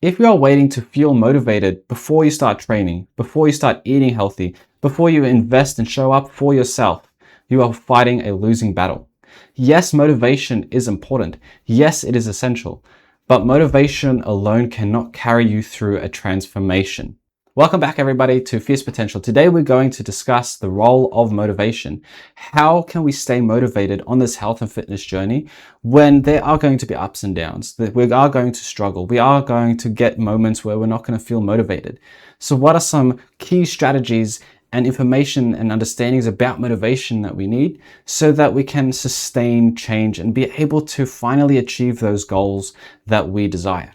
If you are waiting to feel motivated before you start training, before you start eating healthy, before you invest and show up for yourself, you are fighting a losing battle. Yes, motivation is important. Yes, it is essential. But motivation alone cannot carry you through a transformation. Welcome back, everybody, to Fierce Potential. Today, we're going to discuss the role of motivation. How can we stay motivated on this health and fitness journey when there are going to be ups and downs, that we are going to struggle, we are going to get moments where we're not going to feel motivated. So what are some key strategies and information and understandings about motivation that we need so that we can sustain change and be able to finally achieve those goals that we desire?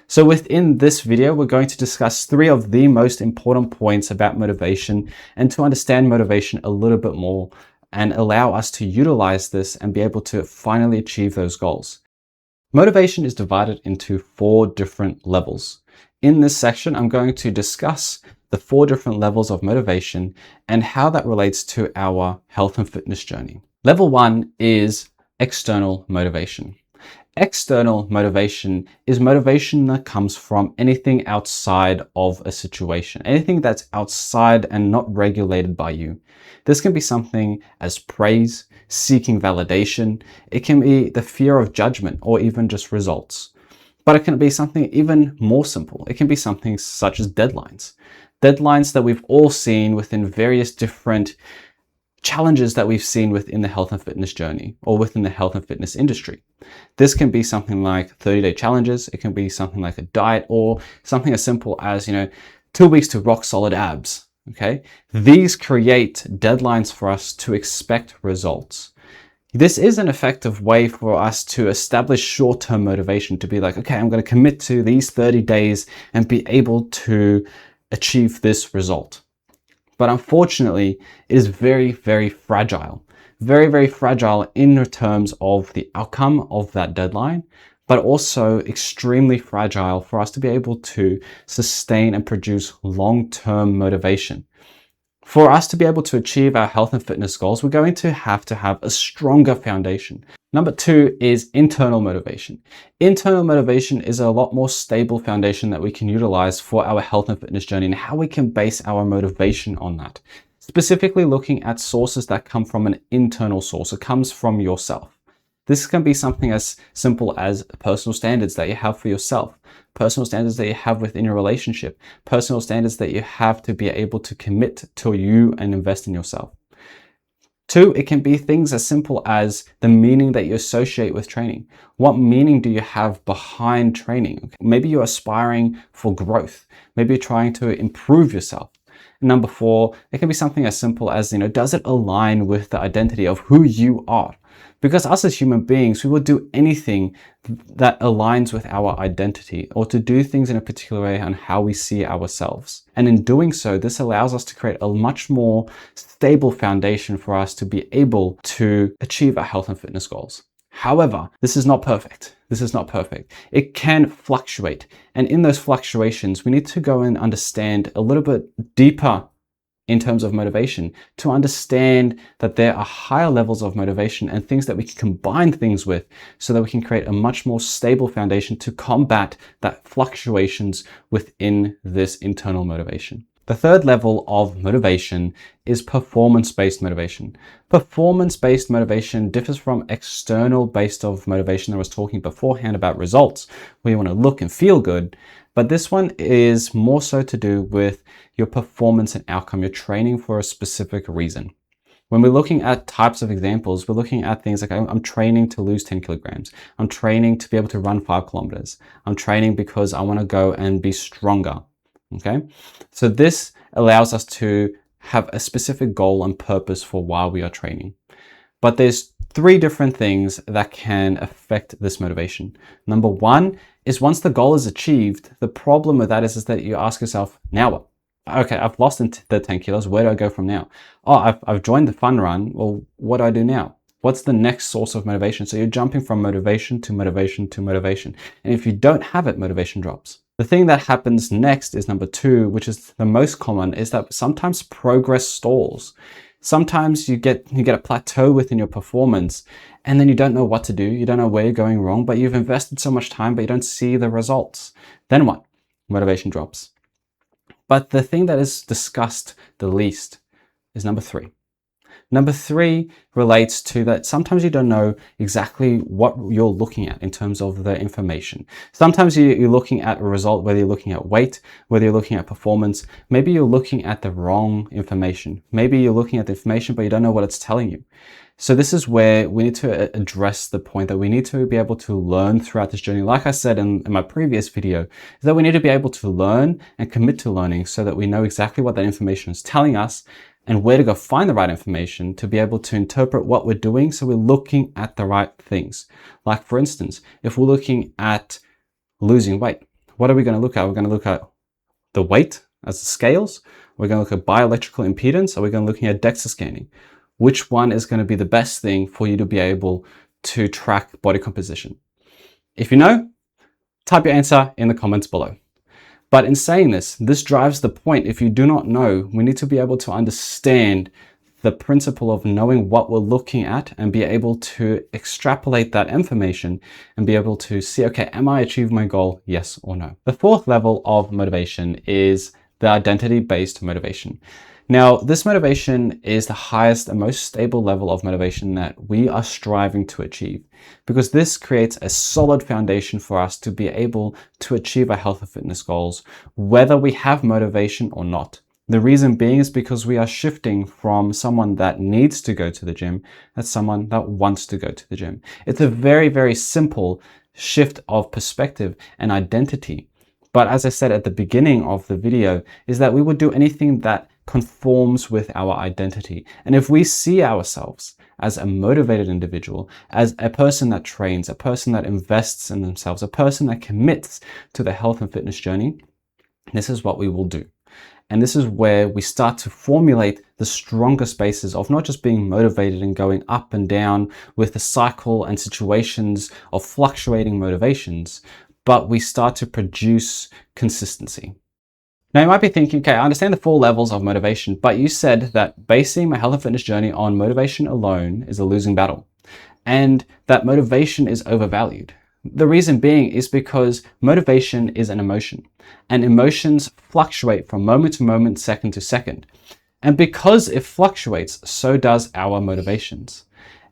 So within this video, we're going to discuss 3 of the most important points about motivation and to understand motivation a little bit more and allow us to utilize this and be able to finally achieve those goals. Motivation is divided into 4 different levels. In this section, I'm going to discuss the 4 different levels of motivation and how that relates to our health and fitness journey. Level 1 is external motivation. External motivation is motivation that comes from anything outside of a situation, anything that's outside and not regulated by you. This can be something as praise, seeking validation. It can be the fear of judgment or even just results. But it can be something even more simple. It can be something such as deadlines. Deadlines that we've all seen within various different challenges that we've seen within the health and fitness journey or within the health and fitness industry. This can be something like 30-day challenges. It can be something like a diet or something as simple as, 2 weeks to rock solid abs. Okay. These create deadlines for us to expect results. This is an effective way for us to establish short-term motivation to be like, okay, I'm going to commit to these 30 days and be able to achieve this result. But unfortunately, it is very, very fragile. Very, very fragile in terms of the outcome of that deadline, but also extremely fragile for us to be able to sustain and produce long-term motivation. For us to be able to achieve our health and fitness goals, we're going to have a stronger foundation. Number 2 is internal motivation. Internal motivation is a lot more stable foundation that we can utilize for our health and fitness journey and how we can base our motivation on that. Specifically looking at sources that come from an internal source. It comes from yourself. This can be something as simple as personal standards that you have for yourself, personal standards that you have within your relationship, personal standards that you have to be able to commit to you and invest in yourself. 2, it can be things as simple as the meaning that you associate with training. What meaning do you have behind training? Maybe you're aspiring for growth. Maybe you're trying to improve yourself. Number 4, it can be something as simple as, does it align with the identity of who you are? Because us as human beings, we will do anything that aligns with our identity or to do things in a particular way on how we see ourselves. And in doing so, this allows us to create a much more stable foundation for us to be able to achieve our health and fitness goals. However, this is not perfect. This is not perfect. It can fluctuate. And in those fluctuations, we need to go and understand a little bit deeper in terms of motivation to understand that there are higher levels of motivation and things that we can combine things with so that we can create a much more stable foundation to combat that fluctuations within this internal motivation. The 3rd level of motivation is performance-based motivation. Performance-based motivation differs from external-based of motivation that I was talking beforehand about results, where you want to look and feel good. But this one is more so to do with your performance and outcome. You're training for a specific reason. When we're looking at types of examples, we're looking at things like I'm training to lose 10 kilograms. I'm training to be able to run 5 kilometers. I'm training because I want to go and be stronger. Okay, so this allows us to have a specific goal and purpose for why we are training. But there's 3 different things that can affect this motivation. Number 1 is once the goal is achieved, the problem with that is that you ask yourself, now what? Okay, I've lost the 10 kilos. Where do I go from now? Oh, I've joined the fun run. Well, what do I do now? What's the next source of motivation? So you're jumping from motivation to motivation to motivation. And if you don't have it, motivation drops. The thing that happens next is number 2, which is the most common, is that sometimes progress stalls. Sometimes you get a plateau within your performance and then you don't know what to do. You don't know where you're going wrong, but you've invested so much time, but you don't see the results. Then what? motivation drops. But the thing that is discussed the least is number 3. Number 3 relates to that sometimes you don't know exactly what you're looking at in terms of the information. Sometimes you're looking at a result, whether you're looking at weight, whether you're looking at performance, maybe you're looking at the wrong information. Maybe you're looking at the information, but you don't know what it's telling you. So this is where we need to address the point that we need to be able to learn throughout this journey. Like I said in my previous video, is that we need to be able to learn and commit to learning so that we know exactly what that information is telling us and where to go find the right information to be able to interpret what we're doing so we're looking at the right things. Like for instance, if we're looking at losing weight, what are we going to look at? We're going to look at the weight as the scales. We're going to look at bioelectrical impedance. Or we're going to be looking at DEXA scanning. Which one is going to be the best thing for you to be able to track body composition? If you know, type your answer in the comments below. But in saying this drives the point. If you do not know, we need to be able to understand the principle of knowing what we're looking at and be able to extrapolate that information and be able to see, okay, am I achieving my goal? Yes or no. The 4th level of motivation is the identity-based motivation. Now, this motivation is the highest and most stable level of motivation that we are striving to achieve, because this creates a solid foundation for us to be able to achieve our health and fitness goals, whether we have motivation or not. The reason being is because we are shifting from someone that needs to go to the gym to someone that wants to go to the gym. It's a very, very simple shift of perspective and identity. But as I said at the beginning of the video, is that we would do anything that conforms with our identity. And if we see ourselves as a motivated individual, as a person that trains, a person that invests in themselves, a person that commits to the health and fitness journey, this is what we will do. And this is where we start to formulate the strongest basis of not just being motivated and going up and down with the cycle and situations of fluctuating motivations, but we start to produce consistency. Now you might be thinking, okay, I understand the 4 levels of motivation, but you said that basing my health and fitness journey on motivation alone is a losing battle, and that motivation is overvalued. The reason being is because motivation is an emotion, and emotions fluctuate from moment to moment, second to second. And because it fluctuates, so does our motivations.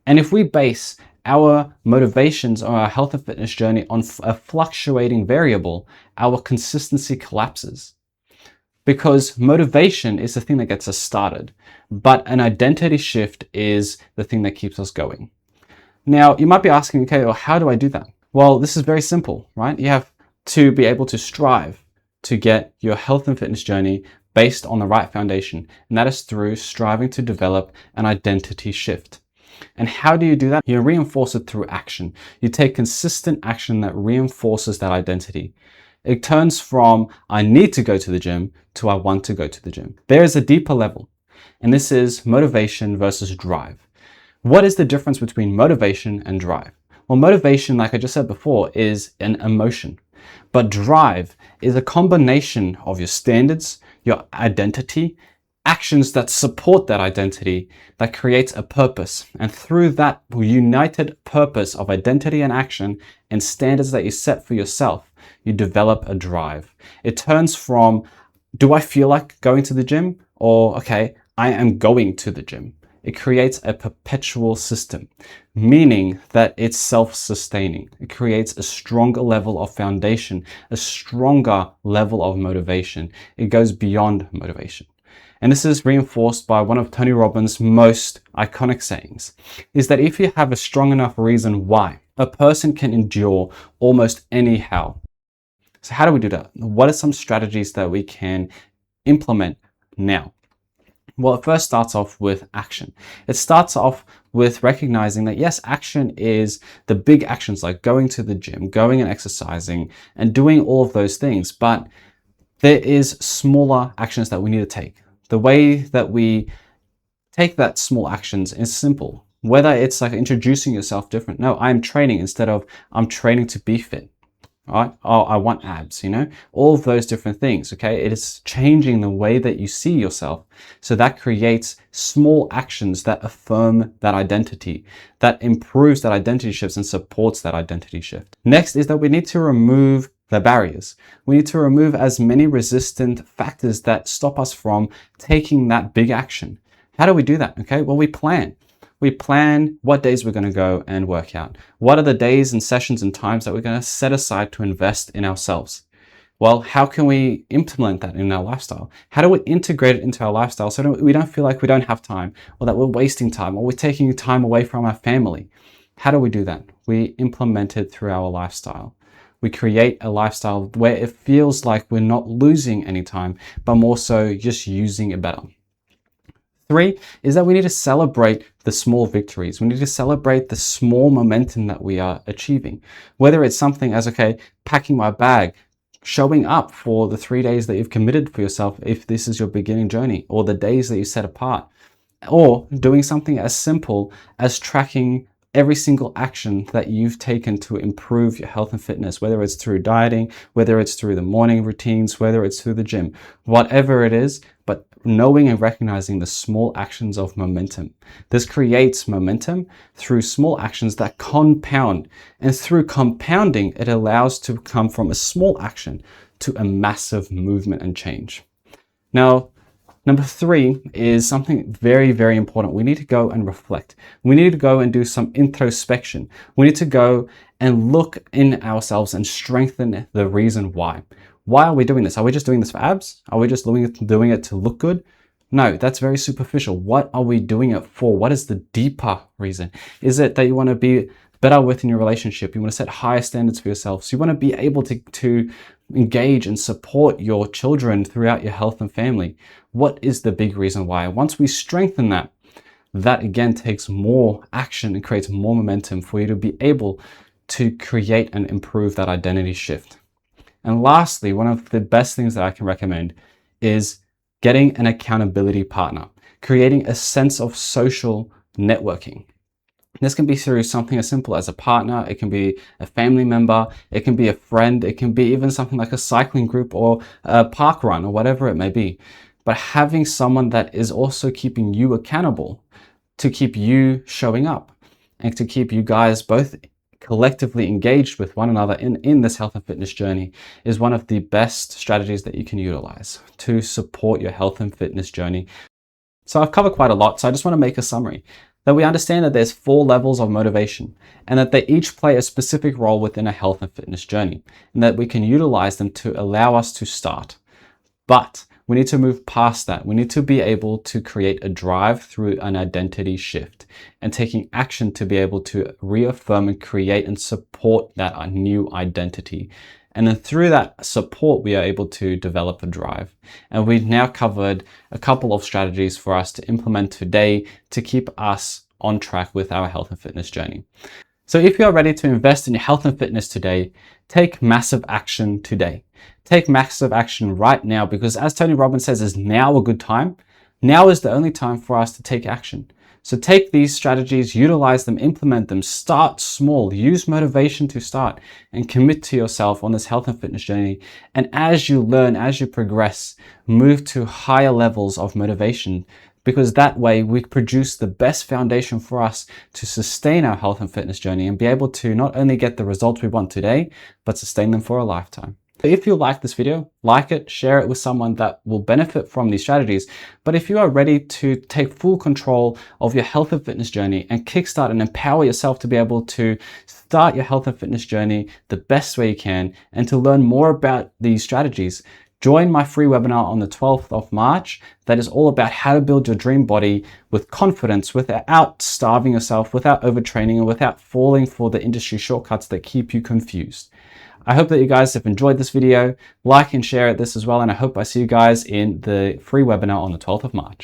And if we base our motivations or our health and fitness journey on a fluctuating variable, our consistency collapses. Because motivation is the thing that gets us started, but an identity shift is the thing that keeps us going. Now, you might be asking, okay, well, how do I do that? Well, this is very simple, right? You have to be able to strive to get your health and fitness journey based on the right foundation, and that is through striving to develop an identity shift. And how do you do that? You reinforce it through action. You take consistent action that reinforces that identity. It turns from I need to go to the gym to I want to go to the gym. There is a deeper level, and this is motivation versus drive. What is the difference between motivation and drive? Well, motivation, like I just said before, is an emotion, but drive is a combination of your standards, your identity, actions that support that identity, that creates a purpose. And through that united purpose of identity and action and standards that you set for yourself, you develop a drive. It turns from, do I feel like going to the gym? Or, okay, I am going to the gym. It creates a perpetual system, meaning that it's self-sustaining. It creates a stronger level of foundation, a stronger level of motivation. It goes beyond motivation. And this is reinforced by one of Tony Robbins' most iconic sayings, is that if you have a strong enough reason why, a person can endure almost any how. So how do we do that? What are some strategies that we can implement now? Well, it first starts off with action. It starts off with recognizing that yes, action is the big actions like going to the gym, going and exercising and doing all of those things, but there is smaller actions that we need to take. The way that we take that small actions is simple. Whether it's like introducing yourself different. No, I'm training instead of I'm training to be fit. Right? Oh, I want abs, all of those different things. Okay. It is changing the way that you see yourself. So that creates small actions that affirm that identity, that improves that identity shift and supports that identity shift. Next is that we need to remove the barriers. We need to remove as many resistant factors that stop us from taking that big action. How do we do that? Okay, well, we plan. We plan what days we're going to go and work out. What are the days and sessions and times that we're going to set aside to invest in ourselves? Well, how can we implement that in our lifestyle? How do we integrate it into our lifestyle so we don't feel like we don't have time, or that we're wasting time, or we're taking time away from our family? How do we do that? We implement it through our lifestyle. We create a lifestyle where it feels like we're not losing any time, but more so just using it better. 3 is that we need to celebrate the small victories. We need to celebrate the small momentum that we are achieving. Whether it's something as, okay, packing my bag, showing up for the 3 days that you've committed for yourself if this is your beginning journey, or the days that you set apart, or doing something as simple as tracking every single action that you've taken to improve your health and fitness, whether it's through dieting, whether it's through the morning routines, whether it's through the gym, whatever it is, but knowing and recognizing the small actions of momentum. This creates momentum through small actions that compound, and through compounding, it allows to come from a small action to a massive movement and change. Now, number 3 is something very, very important. We need to go and reflect. We need to go and do some introspection. We need to go and look in ourselves and strengthen the reason why. Why are we doing this? Are we just doing this for abs? Are we just doing it to look good? No, that's very superficial. What are we doing it for? What is the deeper reason? Is it that you want to be better within your relationship? You want to set higher standards for yourself. So you want to be able to engage and support your children throughout your health and family. What is the big reason why? Once we strengthen that, that again takes more action and creates more momentum for you to be able to create and improve that identity shift. And lastly, one of the best things that I can recommend is getting an accountability partner, creating a sense of social networking. This can be through something as simple as a partner, it can be a family member, it can be a friend, it can be even something like a cycling group or a park run or whatever it may be. But having someone that is also keeping you accountable to keep you showing up and to keep you guys both collectively engaged with one another in this health and fitness journey is one of the best strategies that you can utilize to support your health and fitness journey. So I've covered quite a lot, so I just want to make a summary. That we understand that there's 4 levels of motivation and that they each play a specific role within a health and fitness journey, and that we can utilize them to allow us to start. But we need to move past that. We need to be able to create a drive through an identity shift and taking action to be able to reaffirm and create and support that new identity. And then through that support, we are able to develop a drive. And we've now covered a couple of strategies for us to implement today to keep us on track with our health and fitness journey. So if you are ready to invest in your health and fitness today, take massive action today. Take massive action right now, because as Tony Robbins says, is now a good time? Now is the only time for us to take action. So take these strategies, utilize them, implement them, start small, use motivation to start, and commit to yourself on this health and fitness journey. And as you learn, as you progress, move to higher levels of motivation, because that way we produce the best foundation for us to sustain our health and fitness journey and be able to not only get the results we want today, but sustain them for a lifetime. If you like this video, like it, share it with someone that will benefit from these strategies. But if you are ready to take full control of your health and fitness journey and kickstart and empower yourself to be able to start your health and fitness journey the best way you can, and to learn more about these strategies, join my free webinar on the 12th of March that is all about how to build your dream body with confidence, without starving yourself, without overtraining, and without falling for the industry shortcuts that keep you confused. I hope that you guys have enjoyed this video. Like and share this as well, and I hope I see you guys in the free webinar on the 12th of March.